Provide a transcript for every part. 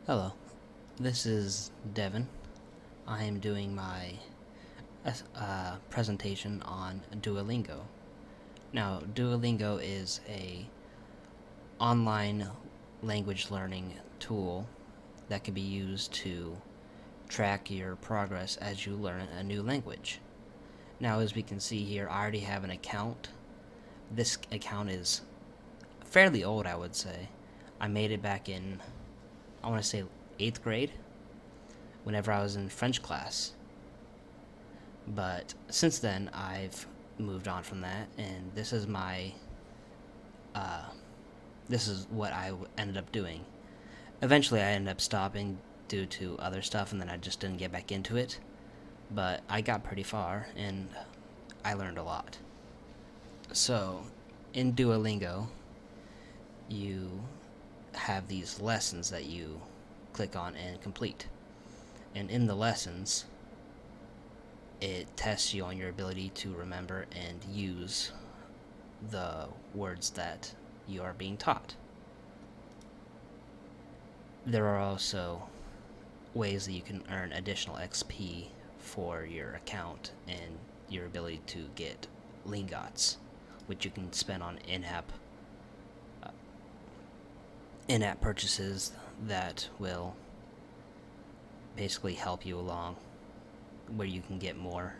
Hello, this is Devin. I am doing my presentation on Duolingo. Now, Duolingo is a online language learning tool that can be used to track your progress as you learn a new language. Now, as we can see here, I already have an account. This account is fairly old, I would say. I made it back in, I want to say, 8th grade, whenever I was in French class. But since then, I've moved on from that, and this is what I ended up doing. Eventually, I ended up stopping due to other stuff, and then I just didn't get back into it. But I got pretty far, and I learned a lot. So, in Duolingo, you have these lessons that you click on and complete. And in the lessons, it tests you on your ability to remember and use the words that you are being taught. There are also ways that you can earn additional XP for your account and your ability to get lingots, which you can spend on in-app purchases that will basically help you along, where you can get more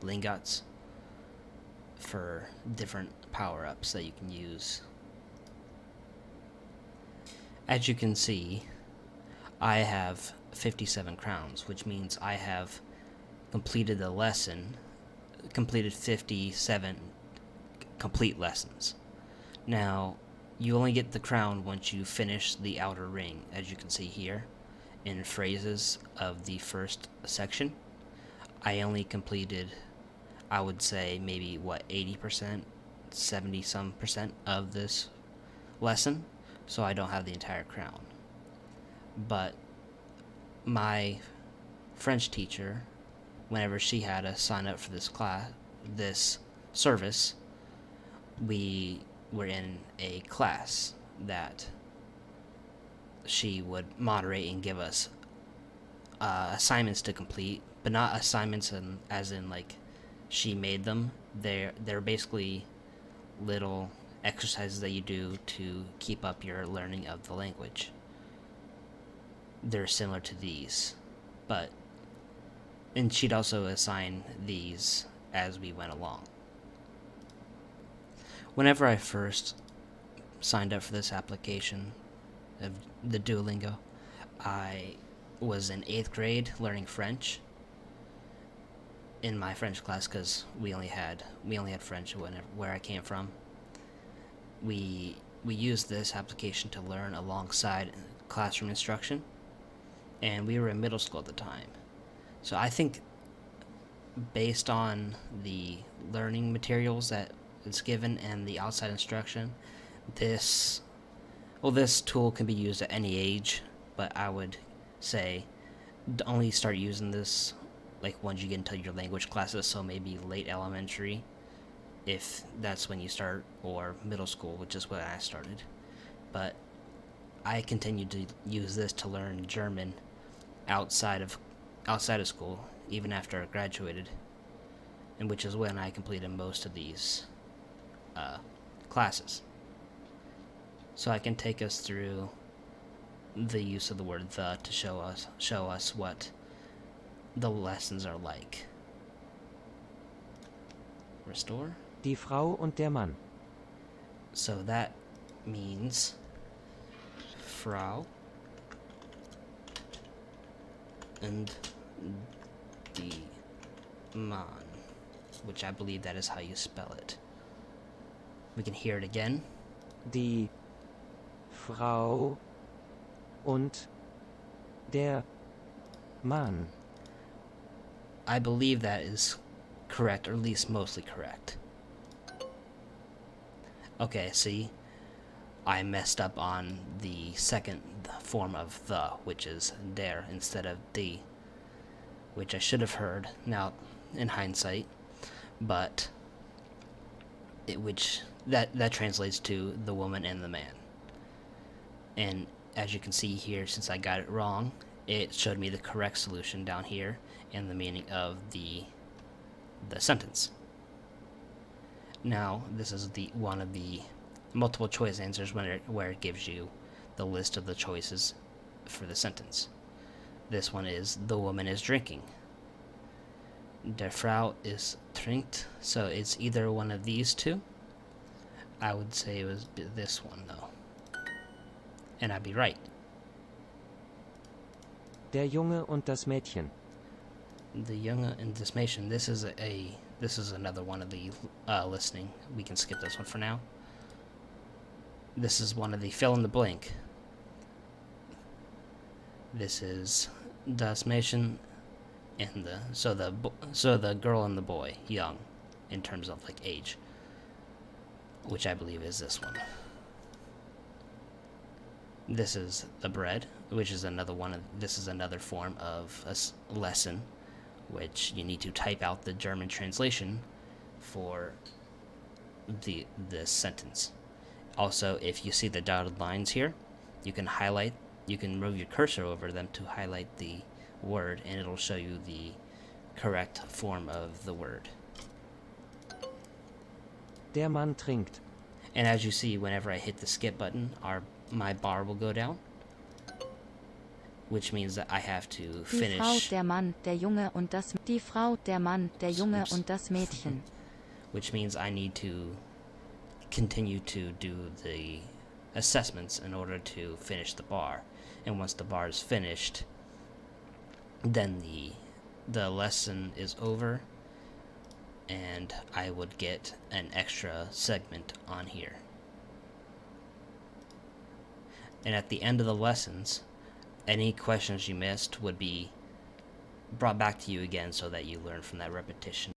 lingots for different power-ups that you can use. As you can see, I have 57 crowns, which means I have completed 57 complete lessons. Now, you only get the crown once you finish the outer ring, as you can see here in phrases of the first section. I only completed, I would say, maybe 80%, 70 some percent of this lesson, so I don't have the entire crown. But my French teacher, whenever she had us sign up for this service, we were in a class that she would moderate and give us assignments to complete, but not assignments as in like she made them. They're basically little exercises that you do to keep up your learning of the language. They're similar to these, and she'd also assign these as we went along. Whenever I first signed up for this application of the Duolingo, I was in 8th grade learning French in my French class, because we only had French where I came from. We used this application to learn alongside classroom instruction, and we were in middle school at the time. So I think, based on the learning materials that is given and the outside instruction, this tool can be used at any age, but I would say only start using this like once you get into your language classes, so maybe late elementary, if that's when you start, or middle school, which is when I started. But I continued to use this to learn German outside of school, even after I graduated, and which is when I completed most of these classes. So I can take us through the use of the word "the" to show us what the lessons are like. Restore. Die Frau und der Mann. So that means Frau and die Mann, which I believe that is how you spell it. We can hear it again. Die Frau und der Mann. I believe that is correct, or at least mostly correct. Okay, see, I messed up on the second form of "the," which is "der" instead of "die," which I should have heard now in hindsight, but that translates to the woman and the man. And as you can see here, since I got it wrong, it showed me the correct solution down here and the meaning of the sentence. Now, this is one of the multiple choice answers where it gives you the list of the choices for the sentence. This one is, the woman is drinking. Der Frau ist trinkt, so it's either one of these two. I would say it was this one, though. And I'd be right. Der Junge und das Mädchen. The Junge und das Mädchen. This is another one of the listening. We can skip this one for now. This is one of the fill in the blank. This is das Mädchen and so the girl and the boy, young, in terms of like age, which I believe is this one. This is the bread, which is another one. This is another form of a lesson, which you need to type out the German translation for this sentence. Also, if you see the dotted lines here, you can move your cursor over them to highlight the word, and it'll show you the correct form of the word. Der Mann trinkt. And as you see, whenever I hit the skip button, my bar will go down, which means that I have to finish. Die Frau, der Mann, der Junge und das Die Frau, der Mann, der Junge und das Mädchen. Which means I need to continue to do the assessments in order to finish the bar. And once the bar is finished, then the lesson is over, and I would get an extra segment on here. And at the end of the lessons, any questions you missed would be brought back to you again so that you learn from that repetition